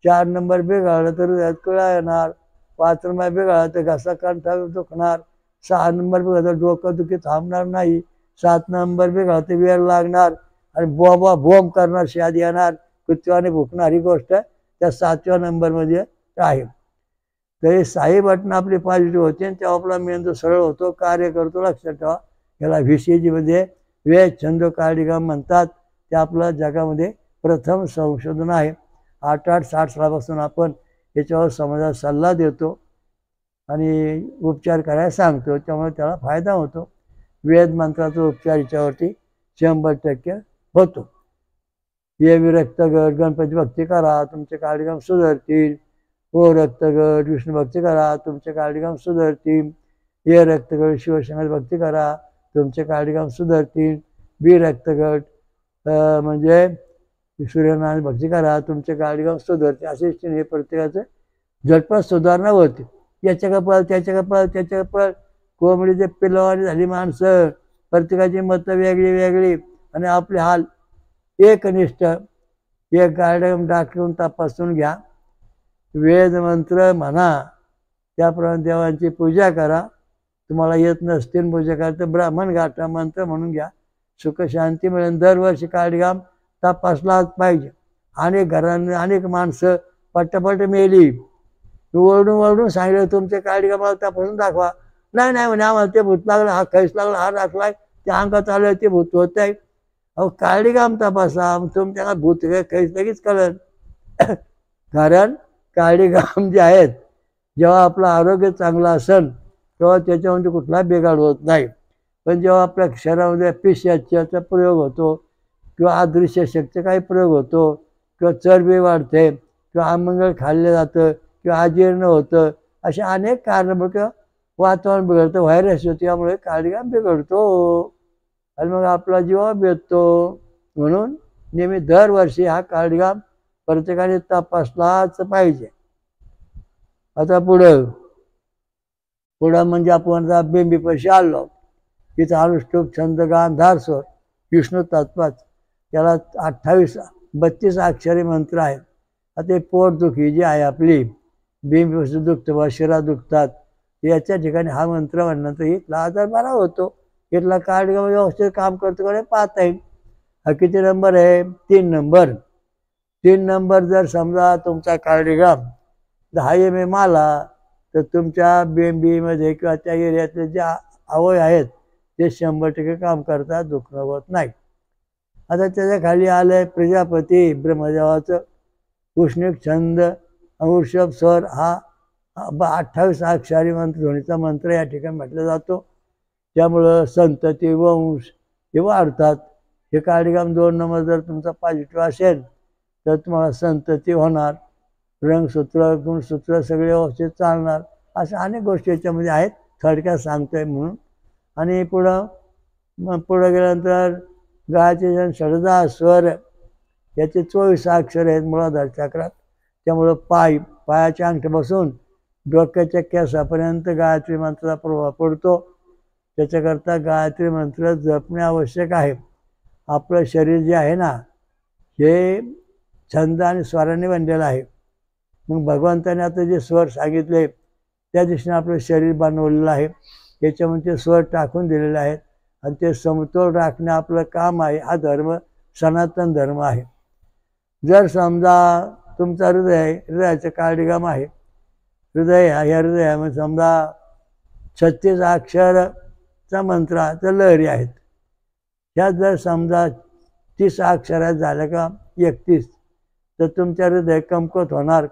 4 नंबर बिघडलं तर हृदयात कळा येणार, 5 नंबर बिघडलं तर घसा कंठा दुखणार, 6 नंबर बिघडलं तर डोकं दुखी थांबणार नाही, 7 नंबर बिघडलं तर वेळ लागणार आणि बोंबा बोंब करणार, शाद येणार, कुत्र्याने भुकणार. ही गोष्ट त्या 7व्या नंबरमध्ये आहे. तरी 6 बटणं आपली पॉझिटिव्ह होते आणि तेव्हा आपला मेंदू सरळ होतो, कार्य करतो. लक्षात ठेवा. याला VCG मध्ये वेद छंद काळीगाम म्हणतात. ते आपलं जगामध्ये प्रथम संशोधन आहे. 68-60 सालापासून आपण याच्यावर समाजाला सल्ला देतो आणि उपचार करायला सांगतो, त्यामुळे त्याला फायदा होतो. वेद मंत्राचा उपचार याच्यावरती 100% होतो. ये विरक्तगट गणपती भक्ती करा, तुमचे काळीगाम सुधारतील. ओ रक्तगट विष्णू भक्ती करा, तुमचे काळीगाम सुधारतील. ये रक्तगट शिवशंकर भक्ती करा, तुमचे काळीगाम सुधारतील. बी रक्तगट म्हणजे सूर्यनारायण भक्ती करा, तुमचे काळीगाम सुधारते. असे हे प्रत्येकाचं झटपट सुधारणा होते. याच्या कपाळ त्याच्या कपाळ त्याच्या कपाळ. कोंबडीचे पिलवारी झाली माणसं, प्रत्येकाची मतं वेगळी वेगळी आणि आपले हाल एकनिष्ठ. एक काळीगाम दाखवून तपासून घ्या. वेद मंत्र म्हणा, त्याप्रमाणे देवांची पूजा करा. तुम्हाला येत नसतील पूजा करा तर ब्राह्मण गाठा, मंत्र म्हणून घ्या. सुख शांती मिळेल. दरवर्षी काळीगाम तपासलाच पाहिजे. अनेक घरांनी अनेक माणसं पट्टपट मेली. ओरडून ओरडून सांगितलं तुमचे काळीगामाला तपासून दाखवा. नाही नाही म्हणे, आम्हाला ते भूत लागलं, हा खैस लागला, हा राखलाय, ते अंगात आलं, ते भूत होत आहे. अहो काळीगाम तपासा, तुमच्या भूत खैस लगेच कळलं. कारण काळीगाम जे आहेत, जेव्हा आपलं आरोग्य चांगलं असेल तेव्हा त्याच्यामध्ये कुठला बिघाड होत नाही. पण जेव्हा आपल्या शरीरामध्ये पिशाच्याचा प्रयोग होतो किंवा अदृश्य शक्तीचा काही प्रयोग होतो किंवा चरबी वाढते किंवा अमंगळ खाल्लं जातं किंवा अजीर्ण होतं, अशा अनेक कारणामुळे किंवा वातावरण बिघडतं, व्हायरस होतो, यामुळे काळीगाम बिघडतो आणि मग आपला जीव बेततो. म्हणून नेहमी दरवर्षी हा काळीगाम प्रत्येकाने तपासलाच पाहिजे. आता पुढं म्हणजे आपण बेंबीपाशी आलो. तिथं अनुष्टुप छंद गांधार स्वर विष्णू तत्वाच. त्याला 32 अक्षरी मंत्र आहेत. आता पोटदुखी जी आहे आपली, बेंबीपासून दुखतं बा, शिरा दुखतात, याच्या ठिकाणी हा मंत्र म्हणणं तर इथला आजार बरा होतो. इथला काळीगाम व्यवस्थित काम करतो का पाहता येईल. हा किती नंबर आहे? 3 नंबर. 3 नंबर जर समजा तुमचा काळीगाम 10 MM आला तर तुमच्या बेंबीमध्ये किंवा त्या एरियातले जे अवयव आहेत ते 100% काम करतात, दुखणं होत नाही. आता त्याच्या खाली आलंय प्रजापती ब्रह्मदेवाचं उष्णिक छंद वृषभ स्वर. हा 28 अक्षरी मंत्र ध्वनीचा मंत्र या ठिकाणी म्हटला जातो. त्यामुळं संतती वंश हे वाढतात. हे काळीगाम 2 नंबर जर तुमचा पॉझिटिव्ह असेल तर तुम्हाला संतती होणार, रंगसूत्र गुणसूत्र सगळे व्यवस्थित चालणार. अशा अनेक गोष्टी याच्यामध्ये आहेत, थोडक्यात सांगतोय म्हणून. आणि पुढं गेल्यानंतर गायत्री षडजा स्वर याचे 24 अक्षर आहेत मूलाधार चक्रात. त्यामुळं पायाच्या अंगठ्यापासून डोक्याच्या केसापर्यंत गायत्री मंत्राचा प्रभाव पडतो. त्याच्याकरता गायत्री मंत्र जपणे आवश्यक आहे. आपलं शरीर जे आहे ना, हे छंद आणि स्वराने बनलेलं आहे. मग भगवंताने आता जे स्वर सांगितले त्या दिशेने आपलं शरीर बनवलेलं आहे. याच्यामध्ये स्वर टाकून दिलेले आहेत आणि ते समतोल राखणे आपलं काम आहे. हा धर्म सनातन धर्म आहे. जर समजा तुमचा हृदयाचं काळीगाम आहे, ह्या हृदयामध्ये समजा 36 अक्षराचा मंत्राच्या लहरी आहेत. ह्या जर समजा 30 अक्षरात झाल्या का 31 तर तुमच्या हृदय कमकुवत होणार,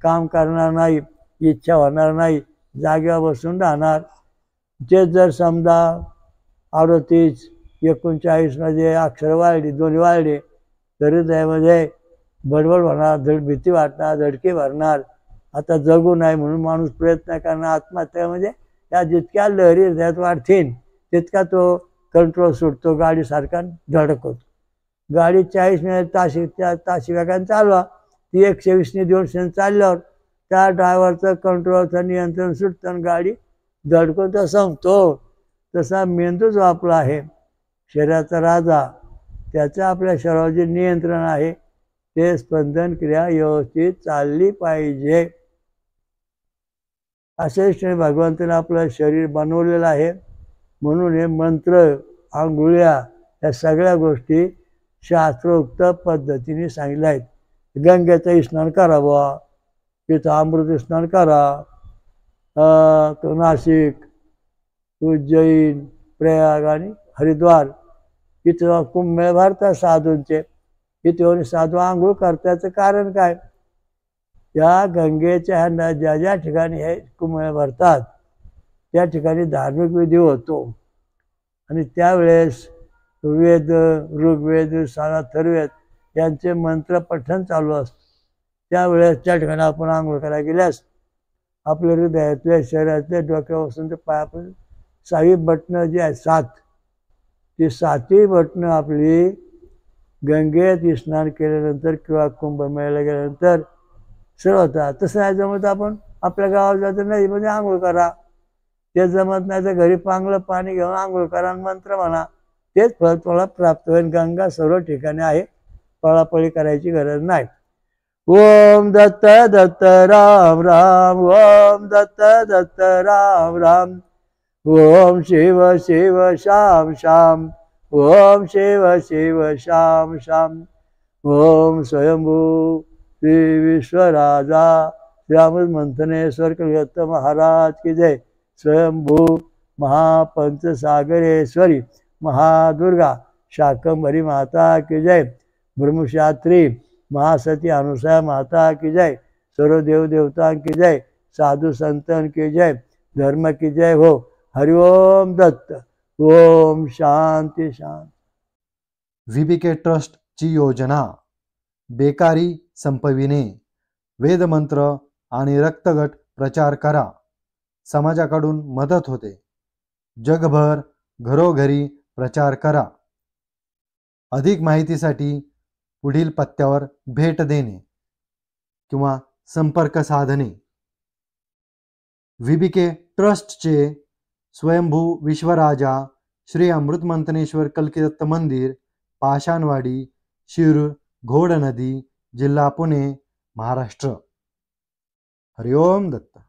काम करणार नाही, इच्छा होणार नाही, जागेवर बसून राहणार. ते जर समजा 38 39 मध्ये अक्षर वाढली, दोन्ही वाढले तर हृदयामध्ये बडबड होणार, भीती वाटणार, धडकी भरणार. आता जगू नाही म्हणून माणूस प्रयत्न करणार, आत्महत्या. म्हणजे या जितक्या लहरी हृदयात वाढतील तितका तो कंट्रोल सुटतो, गाडीसारखा धडकतो. गाडी 40 ताशी वेगाने चालवा, ती 120 200 चालल्यावर त्या ड्रायव्हरचं कंट्रोलचं नियंत्रण सुटतं आणि गाडी धडकून तर संपतो. तसा मेंदू जो आपला आहे शरीराचा राजा, त्याचं आपल्या शरीरावर जे नियंत्रण आहे ते स्पंदन क्रिया व्यवस्थित चालली पाहिजे. असे श्री भगवंताने आपलं शरीर बनवलेलं आहे. म्हणून हे मंत्र, आंघोळ्या या सगळ्या गोष्टी शास्त्रोक्त पद्धतीने सांगितल्या आहेत. गंगेचं स्नान करावं, तिथं अमृत स्नान करा. नाशिक, उज्जैन, प्रयाग आणि हरिद्वार इथं कुंभमेळे भरतात साधूंचे. इथे साधू आंघोळ करताचं कारण काय? या गंगेच्या ज्या ज्या ठिकाणी हे कुंभमेळे भरतात त्या ठिकाणी धार्मिक विधी होतो. आणि त्यावेळेस वेद, ऋग्वेद, अथर्ववेद यांचे मंत्र पठण चालू असतं. त्यावेळेस त्या ठिकाणी आपण आंघोळ करायला गेल्यास आपल्या हृदयातले, शरीरातले, डोक्यापासून ते पायापासून 6 बटणं जी आहेत 7, ती 7ही बटणं आपली गंगेत स्नान केल्यानंतर किंवा कुंभमेळ्याला गेल्यानंतर सरळ होतात. तसं नाही जमत आपण आपल्या गावात जातं नदीमध्ये आंघोळ करा. ते जमत नाही तर घरी चांगलं पाणी घेऊन आंघोळ करा आणि मंत्र म्हणा. तेच फळ तुम्हाला प्राप्त होईल. गंगा सर्व ठिकाणी आहे, पळापळी करायची गरज नाही. ओम दत्त दत्त राम राम, ओम दत्त दत्त राम राम, ओम शिव शिव श्याम श्याम, ओम शिव शिव श्याम श्याम, ओम स्वयंभू श्री विश्वराजा श्रीराममंथनेश्वर कलियुग महाराज की जय. स्वयंभू महापंचसागरेश्वरी महादुर्गा शाकंभरी माता की जय. ब्रह्मशास्त्री महासती अनुसया माता की जय. सर्व देव देवता की जय. साधु संतन की जय. धर्म की जय हो. हरिओम दत्त. ओम शांती शांती. VBK ट्रस्ट ची योजना बेकारी संपविणे, वेदमंत्र आणि रक्तगट प्रचार करा. समाजाकडून मदत होते. जगभर घरोघरी प्रचार करा. अधिक माहितीसाठी पुढील पत्त्यावर भेट देणे किंवा संपर्क साधणे. VBK ट्रस्टचे स्वयंभू विश्वराजा श्री अमृतमंथनेश्वर कल्किदत्त मंदिर, पाषाणवाडी, शिरूर, घोड नदी, जिल्हा पुणे, महाराष्ट्र. हरिओम दत्त.